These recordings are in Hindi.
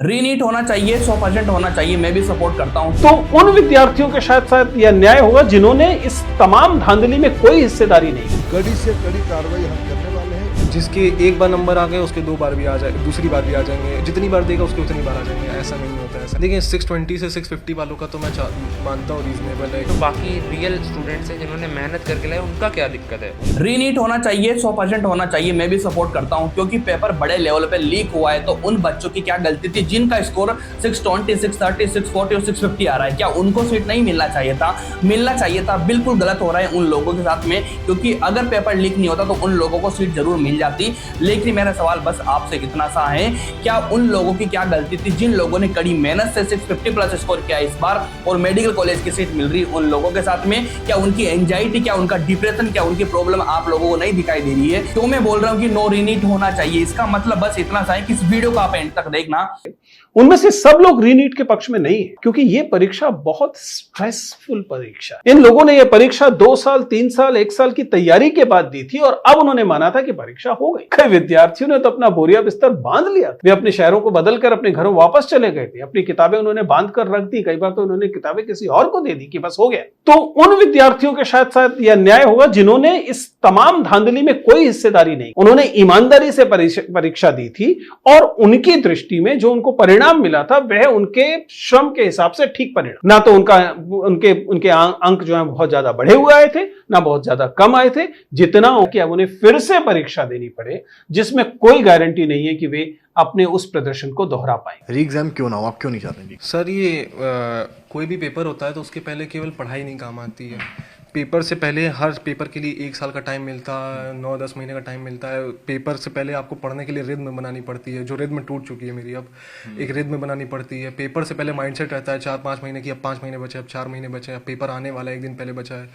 रीनीट होना चाहिए, 100% होना चाहिए। मैं भी सपोर्ट करता हूं। तो उन विद्यार्थियों के शायद यह न्याय होगा जिन्होंने इस तमाम धांधली में कोई हिस्सेदारी नहीं की। कड़ी से कड़ी कार्रवाई हम करने वाले हैं। जिसके एक बार नंबर आ गए उसके दो बार भी आ जाए, दूसरी बार भी आ जाएंगे, जितनी बार देगा उसके उतनी बार आ जाएंगे। ऐसा नहीं होता है। ऐसा देखिए 620 से 650 वालों का तो मैं मानता हूँ रीजनेबल है। तो बाकी रियल स्टूडेंट्स हैं जिन्होंने मेहनत करके लाए, उनका क्या दिक्कत है? रीनीट होना चाहिए, 100% होना चाहिए। मैं भी सपोर्ट करता हूं, क्योंकि पेपर बड़े लेवल पे लीक हुआ है। तो उन बच्चों की क्या गलती थी जिनका स्कोर 620, 630, 640 और 650 आ रहा है? क्या उनको सीट नहीं मिलना चाहिए था? मिलना चाहिए था। बिल्कुल गलत हो रहा है उन लोगों के साथ में, क्योंकि अगर पेपर लीक नहीं होता तो उन लोगों को सीट जरूर मिल जाती। लेकिन मेरा सवाल बस आपसे इतना सा है, क्या उन लोगों की क्या गलती थी जिन लोगों ने कड़ी मेहनत से 650 प्लस स्कोर किया इस बार और मेडिकल कॉलेज की सीट मिल रही उन लोगों के साथ में? क्या उनकी एंजाइटी, क्या उनका डिप्रेशन, क्या उनकी प्रॉब्लम आप लोगों को नहीं दिखाई दे रही है? तो मैं बोल रहा हूं कि नो रीनीट होना चाहिए। इसका मतलब बस इतना सा है कि इस वीडियो को आप एंड तक देखना। उनमें से सब लोग रीनीट के पक्ष में नहीं है, क्योंकि यह परीक्षा बहुत स्ट्रेसफुल परीक्षा। इन लोगों ने यह परीक्षा 2 साल, 3 साल, 1 साल की तैयारी के बाद दी थी और अब उन्होंने माना था कि परीक्षा हो गई। कई विद्यार्थियों ने तो अपना बोरिया बिस्तर बांध लिया। वे अपने शहरों को बदलकर अपने घरों वापस चले गए थे। अपनी किताबें उन्होंने बांध कर रख दी। कई बार तो उन्होंने किताबें किसी और को दे दी कि बस हो गया। तो उन विद्यार्थियों के शायद यह न्याय होगा जिन्होंने इस तमाम धांधली में कोई हिस्सेदारी नहीं, उन्होंने ईमानदारी से परीक्षा दी थी और उनकी दृष्टि में जो उनको परिणाम मिला था वह उनके श्रम के हिसाब से ठीक परिणाम। ना तो उनके अंक जो है बहुत ज्यादा बढ़े हुए आए थे, ना बहुत ज्यादा कम आए थे। जितना कि अब उन्हें फिर से परीक्षा देनी पड़े, जिसमें कोई गारंटी नहीं है कि वे अपने उस प्रदर्शन को दोहरा पाए। री एग्जाम क्यों ना हो, आप क्यों नहीं चाहते जी? सर ये कोई भी पेपर होता है तो उसके पहले केवल पढ़ाई नहीं काम आती है। पेपर से पहले हर पेपर के लिए 1 साल का टाइम मिलता है, 9-10 महीने का टाइम मिलता है। पेपर से पहले आपको पढ़ने के लिए रिद्म बनानी पड़ती है, जो रिद्म टूट चुकी है मेरी। अब एक रिद्म बनानी पड़ती है। पेपर से पहले माइंडसेट रहता है 4-5 महीने की, अब 5 महीने बचे, अब 4 महीने बचे, अब पेपर आने वाला है, 1 दिन पहले बचा है।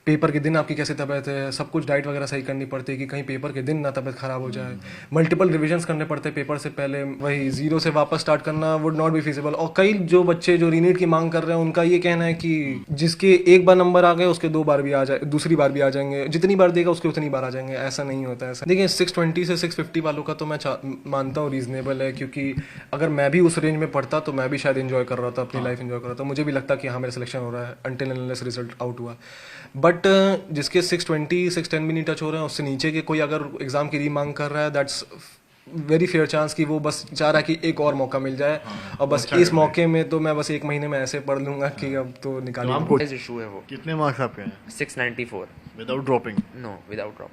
पेपर के दिन आपकी कैसे तबीयत है, सब कुछ डाइट वगैरह सही करनी पड़ती है कि कहीं पेपर के दिन ना तबीयत खराब हो जाए। मल्टीपल रिविजन्स करने पड़ते हैं पेपर से पहले। वही 0 से वापस स्टार्ट करना वुड नॉट बी फिजिबल। और कई जो बच्चे जो रीनीट की मांग कर रहे हैं उनका ये कहना है कि जिसके एक बार नंबर आ गए उसके 2 बार भी आ जाए, दूसरी बार भी आ जाएंगे, जितनी बार देगा उसके उतनी बार आ जाएंगे। ऐसा नहीं होता है। ऐसा देखिए 620 से 650 वालों का तो मैं मानता हूँ रीजनेबल है, क्योंकि अगर मैं भी उस रेंज में पढ़ता तो मैं भी शायद एंजॉय कर रहा था, अपनी लाइफ एंजॉय कर रहा था। मुझे भी लगता कि हाँ मेरा सिलेक्शन हो रहा है until and unless result out हुआ। बट जिसके 620, 610 भी नहीं टच हो रहे हैं, उससे नीचे के कोई अगर एग्जाम की री मांग कर रहा है, दैट्स वेरी फेयर चांस कि वो बस चाह रहा है कि एक और मौका मिल जाए। और बस इस मौके में तो मैं बस 1 महीने में ऐसे पढ़ लूंगा कि अब तो निकालिए। इशू है वो। कितने मार्क्स आपके हैं? 694। Without dropping? No, without drop.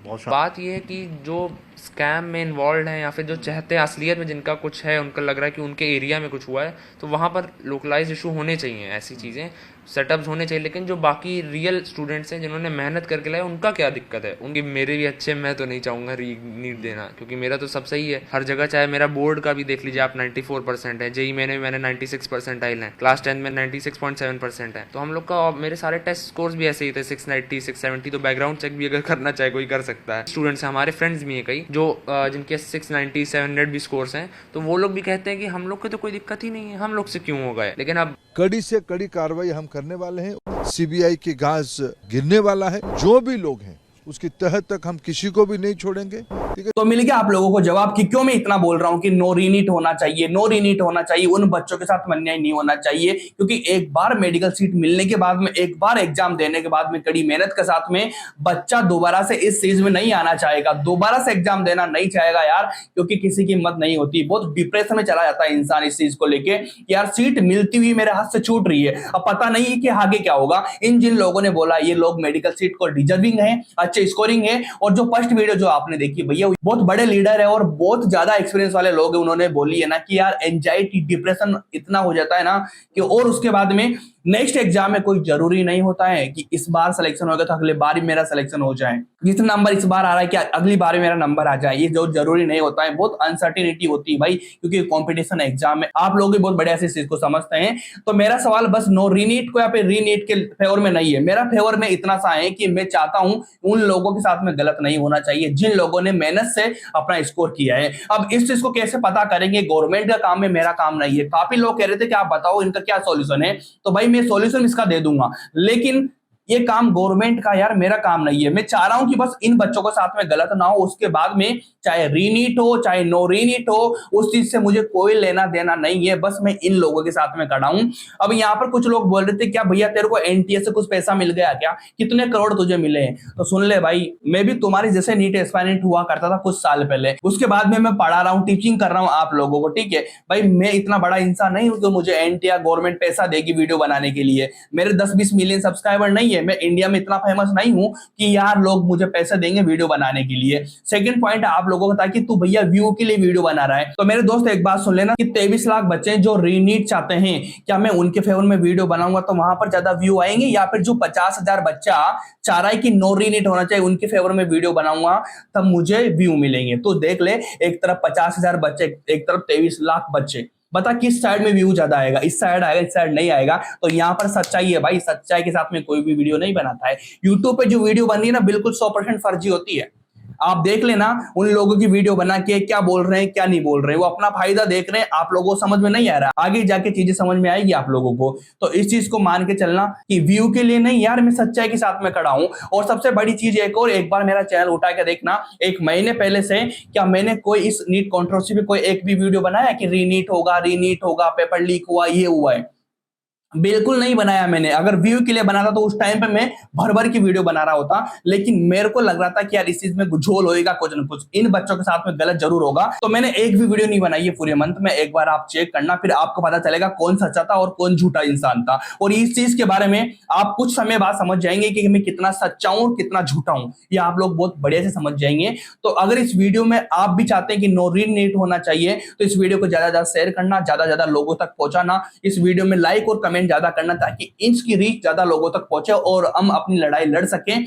बहुत बात ये है कि जो स्कैम में इन्वॉल्व हैं या फिर जो चाहते हैं असलियत में जिनका कुछ है, उनका लग रहा है कि उनके एरिया में कुछ हुआ है, तो वहाँ पर लोकलाइज इशू होने चाहिए, ऐसी चीज़ें सेटअप्स होने चाहिए। लेकिन जो बाकी रियल स्टूडेंट्स हैं जिन्होंने मेहनत करके लाए, उनका क्या दिक्कत है? उनकी मेरे भी अच्छे, मैं तो नहीं चाहूँगा रीनीट देना, क्योंकि मेरा तो सब सही है हर जगह। चाहे मेरा बोर्ड का भी देख लीजिए आप, 94% है। जेई मैंने 96 परसेंटाइल है, क्लास 10 में 96.7% है। तो हम लोग का मेरे सारे टेस्ट स्कोर्स भी ऐसे ही थे, 690, 670। तो बैकग्राउंड चेक भी अगर करना चाहे कोई कर सकता है। स्टूडेंट्स हैं, हमारे फ्रेंड्स भी हैं कई जो जिनके 690, 700 भी स्कोर्स हैं, तो वो लोग भी कहते हैं कि हम लोग को तो कोई दिक्कत ही नहीं है, हम लोग से क्यों हो गए। लेकिन अब कड़ी से कड़ी कार्रवाई हम करने वाले हैं। सीबीआई की घास गिरने वाला है। जो भी लोग हैं उसकी तह तक हम किसी को भी नहीं छोड़ेंगे। ठीक है? तो मिल गया आप लोगों को जवाब कि क्यों मैं इतना बोल रहा हूं कि नो रीनीट होना चाहिए, नो रीनीट होना चाहिए। उन बच्चों के साथ अन्याय नहीं होना चाहिए, क्योंकि एक बार मेडिकल सीट मिलने के बाद में, एक बार एग्जाम देने के बाद में, कड़ी मेहनत के साथ में बच्चा दोबारा से इस चीज में नहीं आना चाहेगा, दोबारा से एग्जाम देना नहीं चाहेगा यार, क्योंकि किसी की हिम्मत नहीं होती। बहुत डिप्रेशन में चला जाता है इंसान इस चीज को लेके, यार सीट मिलती हुई मेरे हाथ से छूट रही है, अब पता नहीं है कि आगे क्या होगा। इन जिन लोगों ने बोला ये लोग मेडिकल सीट को डिजर्विंग है, अच्छे स्कोरिंग है, और जो फर्स्ट वीडियो जो आपने देखी भैया, बहुत बड़े लीडर है और बहुत ज्यादा एक्सपीरियंस वाले लोग हैं, उन्होंने बोली है ना कि यार एंजाइटी, डिप्रेशन इतना हो जाता है ना कि, और उसके बाद में नेक्स्ट एग्जाम में कोई जरूरी नहीं होता है कि इस बार सिलेक्शन होगा तो अगले बार ही मेरा सिलेक्शन हो जाए, जितना नंबर इस बार आ रहा है कि अगली बार में मेरा नंबर आ जाए, ये जो जरूरी नहीं होता है। बहुत अनसर्टिनिटी होती है भाई, क्योंकि कंपटीशन एग्जाम में आप लोग भी बहुत बड़े ऐसे चीज को समझते हैं। तो मेरा सवाल बस नो रीनीट को या फिर रीनीट के फेवर में नहीं है, मेरा फेवर में इतना सा है कि मैं चाहता हूं उन लोगों के साथ में गलत नहीं होना चाहिए जिन लोगों ने मेहनत से अपना स्कोर किया है। अब इस चीज को कैसे पता करेंगे, गवर्नमेंट का काम है, मेरा काम नहीं है। काफी लोग कह रहे थे कि आप बताओ इनका क्या सॉल्यूशन है, तो भाई मैं सॉल्यूशन इसका दे दूंगा, लेकिन ये काम गवर्नमेंट का यार, मेरा काम नहीं है। मैं चाह रहा हूं कि बस इन बच्चों के साथ में गलत ना हो, उसके बाद में चाहे रीनीट हो चाहे नो रीनीट हो, उस चीज से मुझे कोई लेना देना नहीं है। बस मैं इन लोगों के साथ में खड़ा हूं। अब यहाँ पर कुछ लोग बोल रहे थे क्या भैया तेरे को एनटीए से कुछ पैसा मिल गया क्या, कितने करोड़ तुझे मिले हैं? तो सुन ले भाई, मैं भी तुम्हारी जैसे नीट एस्पायरेंट हुआ करता था कुछ साल पहले, उसके बाद में मैं पढ़ा रहा हूँ, टीचिंग कर रहा हूँ आप लोगों को, ठीक है भाई। मैं इतना बड़ा इंसान नहीं हूं कि मुझे एनटीए गवर्नमेंट पैसा देगी वीडियो बनाने के लिए। मेरे 10-20 मिलियन सब्सक्राइबर नहीं है। मैं इंडिया में इतना फेमस नहीं हूं कि यार लोग मुझे पैसे देंगे वीडियो बनाने के लिए। सेकंड पॉइंट आप लोगों का था कि तू भैया व्यू के लिए वीडियो बना रहा है। तो मेरे दोस्त एक बात सुन लेना कि 23 लाख बच्चे जो रीनीट चाहते हैं, क्या मैं उनके फेवर में वीडियो बनाऊंगा तो वहां पर ज्यादा व्यू आएंगे, या फिर जो 50,000 बच्चा चाह रहा है कि नो रीनीट होना चाहिए उनके फेवर में वीडियो बनाऊंगा तब मुझे व्यू मिलेंगे? तो देख ले, एक तरफ 50,000 बच्चे, एक तरफ 23 लाख बच्चे, बता किस साइड में व्यू ज्यादा आएगा? इस साइड आएगा, इस साइड नहीं आएगा? तो यहाँ पर सच्चाई है भाई, सच्चाई के साथ में कोई भी वीडियो नहीं बनाता है। यूट्यूब पे जो वीडियो बन रही है ना, बिल्कुल 100% फर्जी होती है। आप देख लेना उन लोगों की वीडियो बना के क्या बोल रहे हैं क्या नहीं बोल रहे हैं, वो अपना फायदा देख रहे हैं। आप लोगों को समझ में नहीं आ रहा, आगे जाके चीजें समझ में आएगी आप लोगों को। तो इस चीज को मान के चलना कि व्यू के लिए नहीं यार, मैं सच्चाई के साथ में खड़ा हूं। और सबसे बड़ी चीज एक बार मेरा चैनल उठा के देखना, 1 महीने पहले से क्या मैंने कोई इस नीट कंट्रोवर्सी पे कोई एक भी वीडियो बनाया कि रीनीट होगा, पेपर लीक हुआ, ये हुआ है? बिल्कुल नहीं बनाया मैंने। अगर व्यू के लिए बनाता तो उस टाइम पे मैं भर भर की वीडियो बना रहा होता, लेकिन मेरे को लग रहा था कि यार इस चीज में झोल होएगा, कुछ न कुछ इन बच्चों के साथ में गलत जरूर होगा। तो मैंने एक भी वीडियो नहीं बनाई है पूरे मंथ में। एक बार आप चेक करना, फिर आपको पता चलेगा कौन सच्चा था और कौन झूठा इंसान था। और इस चीज के बारे में आप कुछ समय बाद समझ जाएंगे कि मैं कितना सच्चा हूं और कितना झूठा हूं, ये आप लोग बहुत बढ़िया से समझ जाएंगे। तो अगर इस वीडियो में आप भी चाहते हैं कि नो रीनीट होना चाहिए, तो इस वीडियो को ज्यादा ज्यादा शेयर करना, ज्यादा ज्यादा लोगों तक पहुंचाना, इस वीडियो में लाइक और कमेंट ज्यादा करना, ताकि इसकी रीच ज्यादा लोगों तक पहुंचे और हम अपनी लड़ाई लड़ सकें।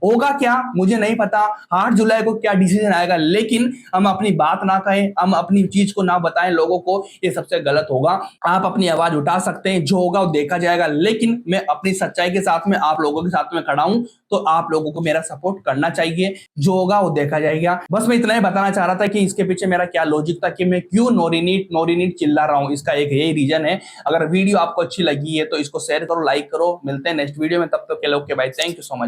होगा क्या मुझे नहीं पता, 8 जुलाई को क्या डिसीजन आएगा, लेकिन हम अपनी बात ना कहें, हम अपनी चीज को ना बताएं लोगों को, ये सबसे गलत होगा। आप अपनी आवाज उठा सकते हैं, जो होगा वो देखा जाएगा, लेकिन मैं अपनी सच्चाई के साथ में आप लोगों के साथ में खड़ा हूं, तो आप लोगों को मेरा सपोर्ट करना चाहिए। जो होगा वो देखा जाएगा। बस मैं इतना ही बताना चाह रहा था कि इसके पीछे मेरा क्या लॉजिक था कि मैं क्यों नो रीनीट चिल्ला रहा हूं। इसका एक यही रीजन है। अगर वीडियो आपको अच्छी लगी है तो इसको शेयर करो, लाइक करो। मिलते हैं नेक्स्ट वीडियो में, तब तक के लिए okay bye, thank you so much.